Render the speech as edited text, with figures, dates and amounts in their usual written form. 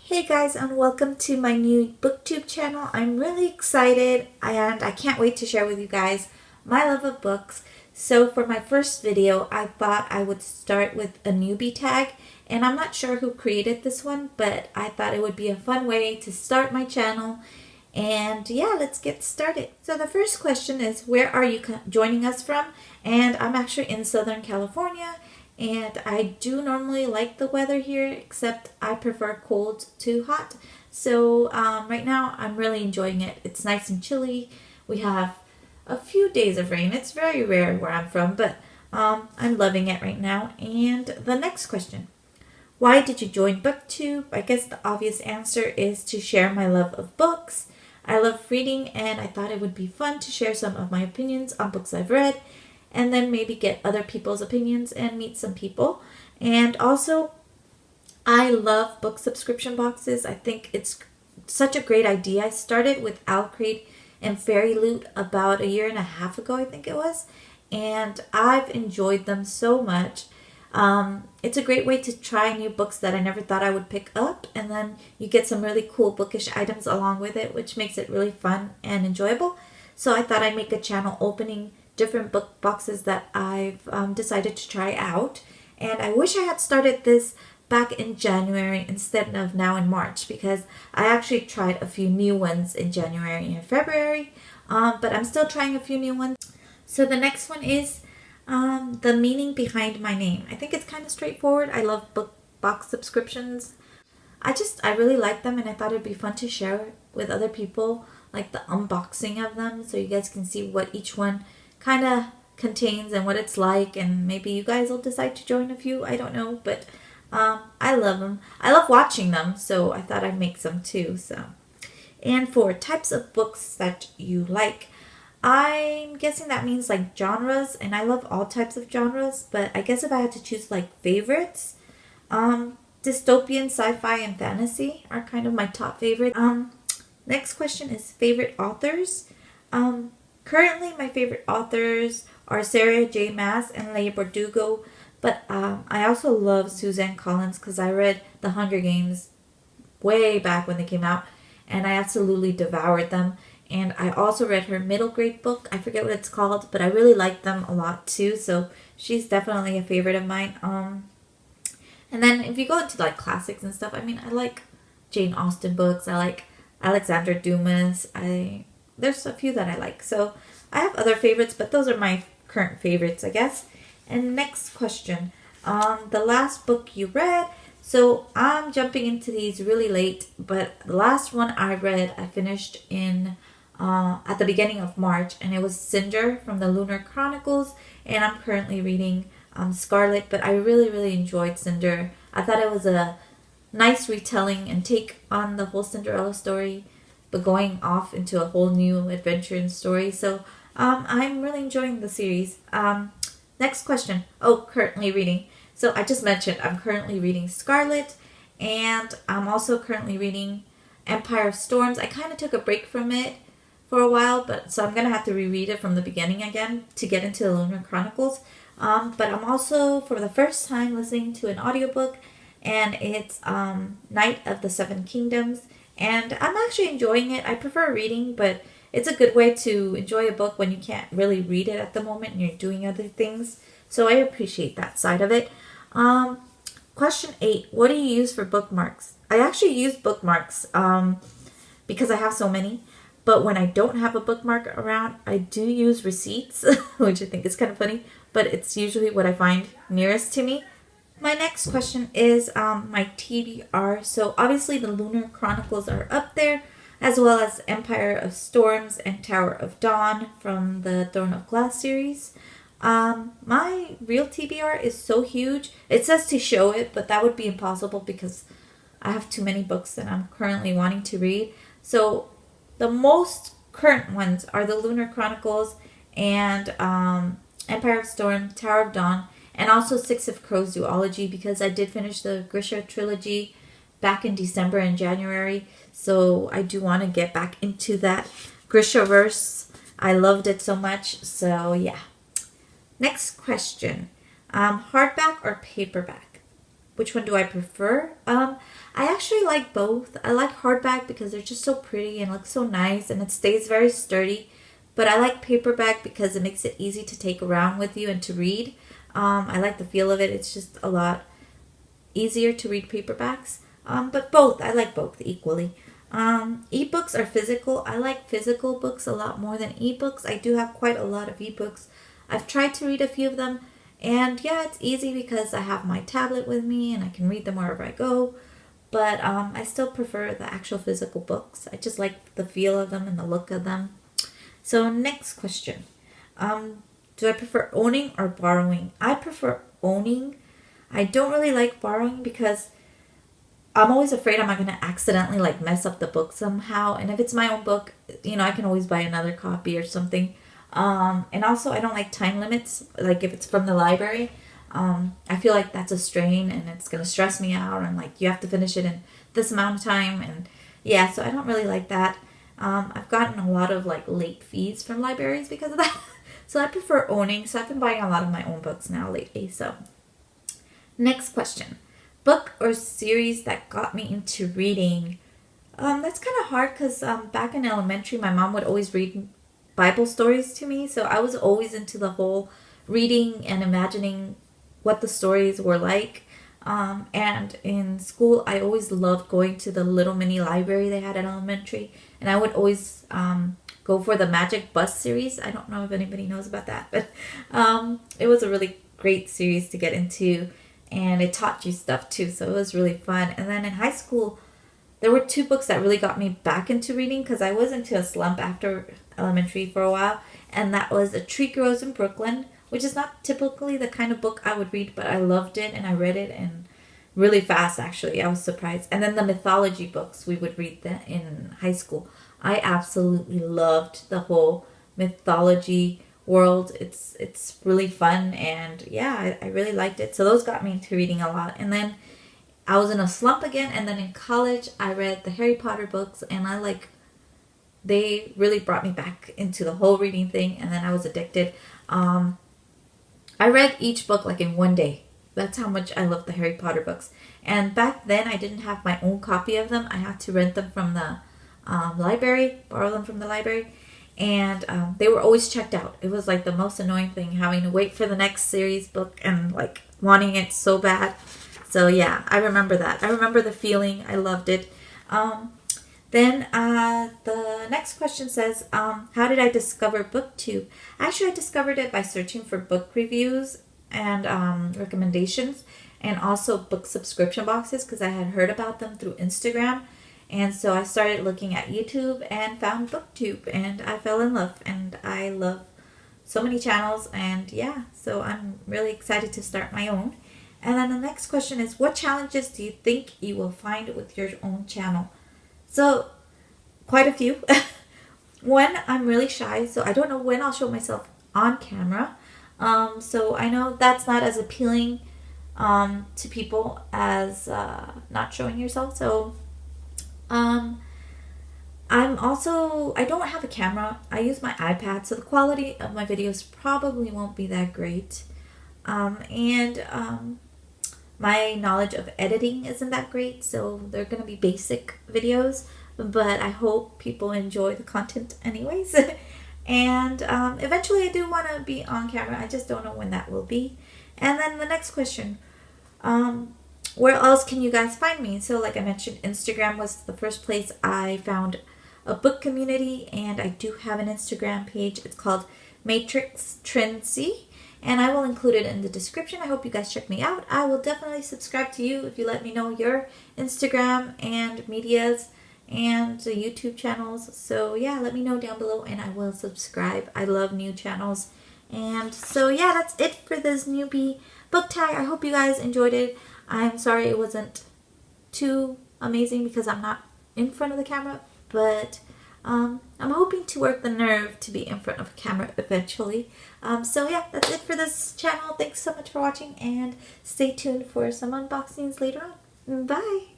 Hey guys, and welcome to my new Booktube channel. I'm really excited and I can't wait to share with you guys my love of books. So for my first video, I thought I would start with a newbie tag, and I'm not sure who created this one, but I thought it would be a fun way to start my channel. And yeah, let's get started. So the first question is, where are you joining us from? And I'm actually in Southern California. And I do normally like the weather here, except I prefer cold to hot. So right now I'm really enjoying it. It's nice and chilly. We have a few days of rain. It's very rare where I'm from, but I'm loving it right now. And the next question, why did you join Booktube? I guess the obvious answer is to share my love of books. I love reading, and I thought it would be fun to share some of my opinions on books I've read, and then maybe get other people's opinions and meet some people. And also, I love book subscription boxes. I think it's such a great idea. I started with Owl Crate and Fairy Loot about a year and a half ago, I think it was, and I've enjoyed them so much. It's a great way to try new books that I never thought I would pick up, and then you get some really cool bookish items along with it, which makes it really fun and enjoyable. So I thought I'd make a channel opening different book boxes that I've decided to try out. And I wish I had started this back in January instead of now in March, because I actually tried a few new ones in January and February, but I'm still trying a few new ones. So the next one is the meaning behind my name. I think it's kind of straightforward. I love book box subscriptions. I really like them, and I thought it'd be fun to share with other people, like the unboxing of them, so you guys can see what each one kind of contains and what it's like, and maybe you guys will decide to join a few. I don't know, but I love them. I love watching them, so I thought I'd make some too. And for types of books that you like, I'm guessing that means like genres, and I love all types of genres, but I guess if I had to choose like favorites, dystopian, sci-fi, and fantasy are kind of my top favorites. Next question is favorite authors. Currently my favorite authors are Sarah J. Maas and Leigh Bardugo, but I also love Suzanne Collins because I read The Hunger Games way back when they came out, and I absolutely devoured them. And I also read her middle grade book. I forget what it's called, but I really like them a lot too. So she's definitely a favorite of mine. And then if you go into like classics and stuff, I mean, I like Jane Austen books. I like Alexander Dumas. There's a few that I like. So I have other favorites, but those are my current favorites, I guess. And next question, the last book you read. So I'm jumping into these really late, but the last one I read, I finished in at the beginning of March, and it was Cinder from the Lunar Chronicles, and I'm currently reading Scarlet, but I really enjoyed Cinder. I thought it was a nice retelling and take on the whole Cinderella story, but going off into a whole new adventure and story. So I'm really enjoying the series. Next question. Oh, currently reading. So I just mentioned I'm currently reading Scarlet, and I'm also currently reading Empire of Storms. I kind of took a break from it for a while, but so I'm going to have to reread it from the beginning again to get into the Lunar Chronicles. But I'm also, for the first time, listening to an audiobook, and it's Night of the Seven Kingdoms. And I'm actually enjoying it. I prefer reading, but it's a good way to enjoy a book when you can't really read it at the moment and you're doing other things. So I appreciate that side of it. Question 8. What do you use for bookmarks? I actually use bookmarks because I have so many. But when I don't have a bookmark around, I do use receipts, which I think is kind of funny. But it's usually what I find nearest to me. My next question is my TBR. So obviously the Lunar Chronicles are up there, as well as Empire of Storms and Tower of Dawn from the Throne of Glass series. My real TBR is so huge. It says to show it, but that would be impossible because I have too many books that I'm currently wanting to read. So the most current ones are the Lunar Chronicles and Empire of Storm, Tower of Dawn, and also Six of Crows duology, because I did finish the Grisha trilogy back in December and January. So I do want to get back into that Grishaverse. I loved it so much. So yeah. Next question. Hardback or paperback? which one do I prefer? I actually like both. I like hardback because they're just so pretty and look so nice, and it stays very sturdy. But I like paperback because it makes it easy to take around with you and to read. I like the feel of it. It's just a lot easier to read paperbacks. But both, I like both equally. Ebooks are physical. I like physical books a lot more than ebooks. I do have quite a lot of ebooks. I've tried to read a few of them, and yeah, it's easy because I have my tablet with me and I can read them wherever I go. But I still prefer the actual physical books. I just like the feel of them and the look of them. So next question. Do I prefer owning or borrowing? I prefer owning. I don't really like borrowing because I'm always afraid I'm not going to accidentally like mess up the book somehow. And if it's my own book, I can always buy another copy or something. And also I don't like time limits. Like if it's from the library, I feel like that's a strain and it's going to stress me out. And like you have to finish it in this amount of time. And yeah, so I don't really like that. I've gotten a lot of like late fees from libraries because of that. So I prefer owning. So I've been buying a lot of my own books now lately. So next question. Book or series that got me into reading? That's kind of hard because back in elementary, my mom would always read Bible stories to me. So I was always into the whole reading and imagining what the stories were like. And in school, I always loved going to the little mini library they had at elementary. And I would always go for the Magic Bus series. I don't know if anybody knows about that, but it was a really great series to get into. And it taught you stuff too, so it was really fun. And then in high school, there were 2 books that really got me back into reading because I was into a slump after elementary for a while. And that was A Tree Grows in Brooklyn, which is not typically the kind of book I would read, but I loved it and I read it and really fast actually. I was surprised. And then the mythology books we would read in high school. I absolutely loved the whole mythology world. It's really fun, and yeah, I really liked it. So those got me into reading a lot. And then I was in a slump again, and then in college I read the Harry Potter books, and they really brought me back into the whole reading thing, and then I was addicted. I read each book like in one day. That's how much I loved the Harry Potter books. And back then I didn't have my own copy of them. I had to rent them from the library, borrow them from the library. And they were always checked out. It was like the most annoying thing, having to wait for the next series book and like wanting it so bad. So yeah, I remember that. I remember the feeling. I loved it. Then the next question says, how did I discover Booktube? Actually, I discovered it by searching for book reviews and recommendations, and also book subscription boxes because I had heard about them through Instagram. And so I started looking at YouTube and found Booktube, and I fell in love, and I love so many channels, and yeah, so I'm really excited to start my own. And then the next question is, what challenges do you think you will find with your own channel? So quite a few. One, I'm really shy, so I don't know when I'll show myself on camera. So I know that's not as appealing to people as not showing yourself. So I don't have a camera. I use my iPad, so the quality of my videos probably won't be that great. My knowledge of editing isn't that great, so they're going to be basic videos, but I hope people enjoy the content anyways. And eventually I do want to be on camera. I just don't know when that will be. And then the next question, where else can you guys find me? So like I mentioned, Instagram was the first place I found a book community, and I do have an Instagram page. It's called Matrix Trendsy, and I will include it in the description. I hope you guys check me out. I will definitely subscribe to you if you let me know your Instagram and medias and the YouTube channels. So yeah, let me know down below and I will subscribe. I love new channels. And so yeah, that's it for this newbie book tag. I hope you guys enjoyed it. I'm sorry it wasn't too amazing because I'm not in front of the camera, but I'm hoping to work the nerve to be in front of a camera eventually. So yeah, that's it for this channel. Thanks so much for watching, and stay tuned for some unboxings later on. Bye!